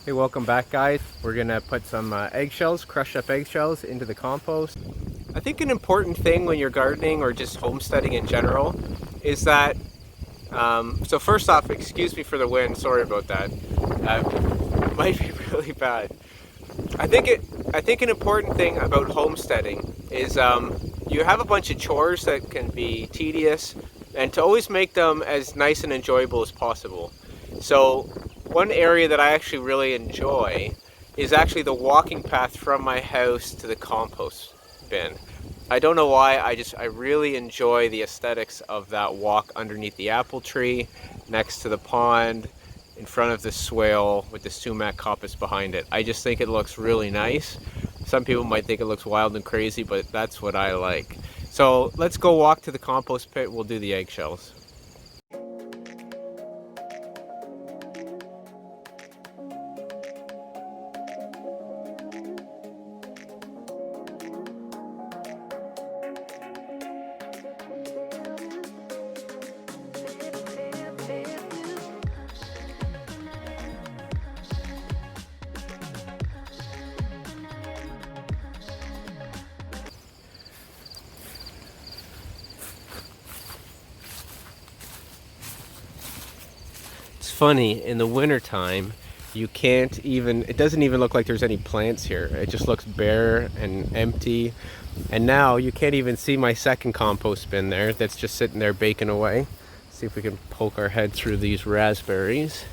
Hey, welcome back guys. We're gonna put some eggshells, crushed up eggshells, into the compost. I think an important thing when you're gardening or just homesteading in general is that, so first off, excuse me for the wind, sorry about that. It might be really bad. I think an important thing about homesteading is you have a bunch of chores that can be tedious, and to always make them as nice and enjoyable as possible. So one area that I actually really enjoy is actually the walking path from my house to the compost bin. I don't know why, I really enjoy the aesthetics of that walk underneath the apple tree, next to the pond, in front of the swale with the sumac coppice behind it. I just think it looks really nice. Some people might think it looks wild and crazy, but that's what I like. So let's go walk to the compost pit. We'll do the eggshells. It's funny, in the wintertime, it doesn't even look like there's any plants here. It just looks bare and empty. And now you can't even see my second compost bin there that's just sitting there baking away. See if we can poke our head through these raspberries.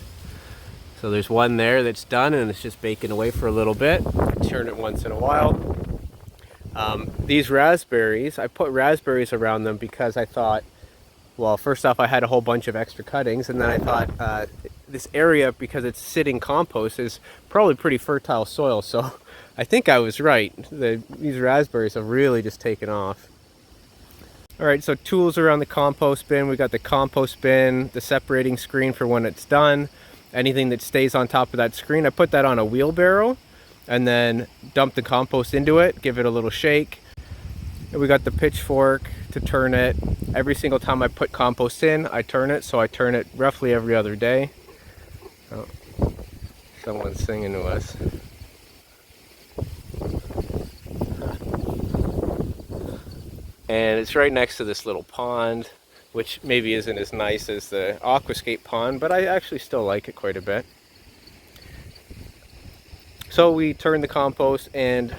So there's one there that's done and it's just baking away for a little bit. Turn it once in a while. These raspberries, I put raspberries around them because I thought, well, first off, I had a whole bunch of extra cuttings, and then I thought this area, because it's sitting compost, is probably pretty fertile soil. So I think I was right. These raspberries have really just taken off. All right, so tools around the compost bin. We got the compost bin, the separating screen for when it's done. Anything that stays on top of that screen, I put that on a wheelbarrow and then dump the compost into it, give it a little shake. And we got the pitchfork to turn it. Every single time I put compost in, I turn it, so I turn it roughly every other day. Oh, someone's singing to us. And it's right next to this little pond, which maybe isn't as nice as the aquascape pond, but I actually still like it quite a bit. So we turn the compost, and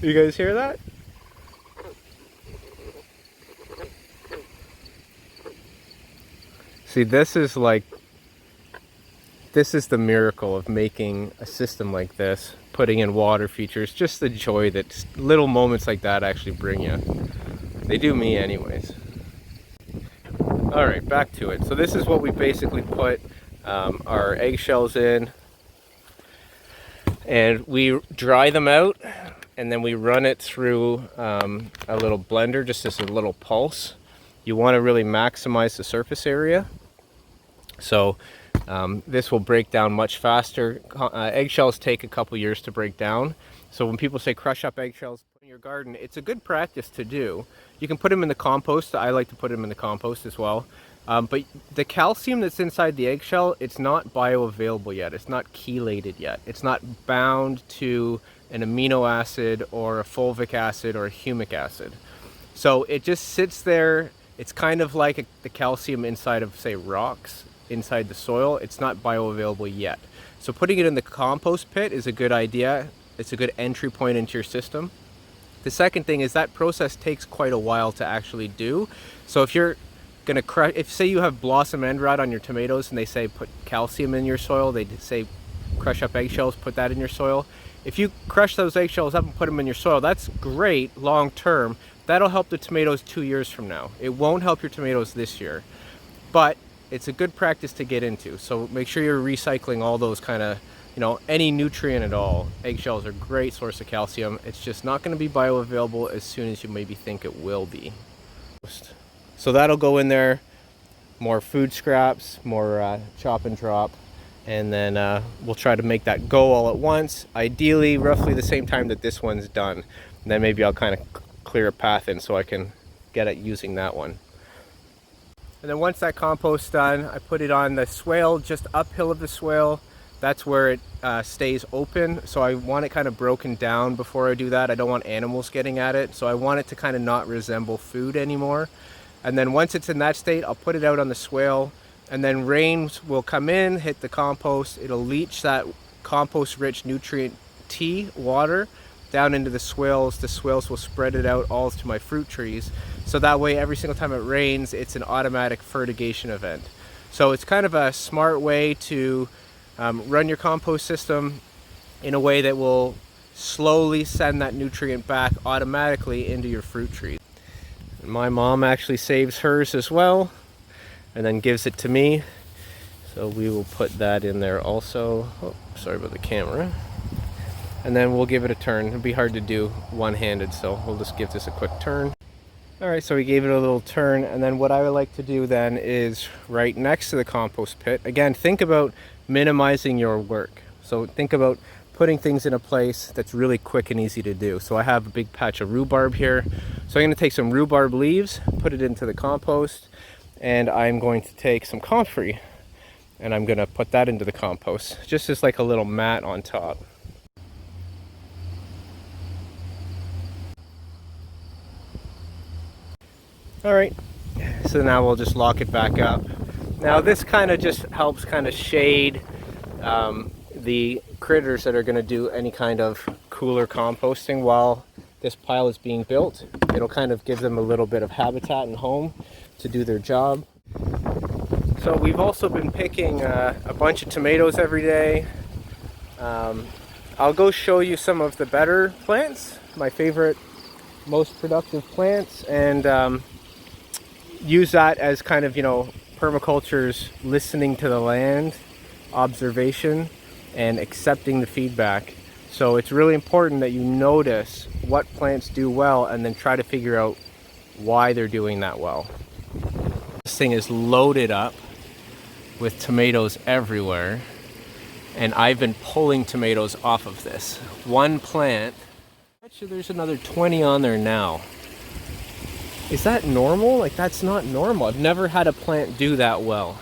you guys hear that? See, this is the miracle of making a system like this, putting in water features, just the joy that little moments like that actually bring you. They do me anyways. All right, back to it. So this is what we basically put our eggshells in, and we dry them out, and then we run it through a little blender, just as a little pulse. You want to really maximize the surface area. So this will break down much faster. Eggshells take a couple years to break down. So when people say crush up eggshells in your garden, it's a good practice to do. You can put them in the compost. I like to put them in the compost as well. But the calcium that's inside the eggshell, it's not bioavailable yet. It's not chelated yet. It's not bound to an amino acid or a fulvic acid or a humic acid. So it just sits there. It's kind of like the calcium inside of, say, rocks inside the soil. It's not bioavailable yet. So putting it in the compost pit is a good idea. It's a good entry point into your system. The second thing is that process takes quite a while to actually do. So if you're gonna crush, if say you have blossom end rot on your tomatoes and they say put calcium in your soil, they say crush up eggshells, put that in your soil. If you crush those eggshells up and put them in your soil, that's great long term. That'll help the tomatoes 2 years from now. It won't help your tomatoes this year, but it's a good practice to get into. So make sure you're recycling all those kind of, any nutrient at all. Eggshells are a great source of calcium. It's just not going to be bioavailable as soon as you maybe think it will be. So that'll go in there, more food scraps, more chop and drop, and then we'll try to make that go all at once, ideally roughly the same time that this one's done. And then maybe I'll kind of clear a path in so I can get at using that one. And then once that compost's done, I put it on the swale, just uphill of the swale. That's where it stays open. So I want it kind of broken down before I do that. I don't want animals getting at it. So I want it to kind of not resemble food anymore. And then once it's in that state, I'll put it out on the swale, and then rains will come in, hit the compost. It'll leach that compost-rich nutrient tea water down into the swales. The swales will spread it out all to my fruit trees. So that way, every single time it rains, it's an automatic fertigation event. So it's kind of a smart way to run your compost system in a way that will slowly send that nutrient back automatically into your fruit trees. My mom actually saves hers as well and then gives it to me. So we will put that in there also. Oh, sorry about the camera. And then we'll give it a turn. It'll be hard to do one-handed, so we'll just give this a quick turn. All right, so we gave it a little turn, and then what I would like to do then is right next to the compost pit. Again, think about minimizing your work. So think about putting things in a place that's really quick and easy to do. So I have a big patch of rhubarb here. So I'm gonna take some rhubarb leaves, put it into the compost, and I'm going to take some comfrey, and I'm gonna put that into the compost, just as like a little mat on top. All right, so now we'll just lock it back up. Now this kind of just helps kind of shade the critters that are going to do any kind of cooler composting while this pile is being built. It'll kind of give them a little bit of habitat and home to do their job. So we've also been picking a bunch of tomatoes every day. I'll go show you some of the better plants, my favorite, most productive plants, and use that as kind of, you know, permaculture's listening to the land, observation, and accepting the feedback. So it's really important that you notice what plants do well and then try to figure out why they're doing that well. This thing is loaded up with tomatoes everywhere, and I've been pulling tomatoes off of this one plant. Actually, there's another 20 on there now. Is that normal? Like, that's not normal. I've never had a plant do that well.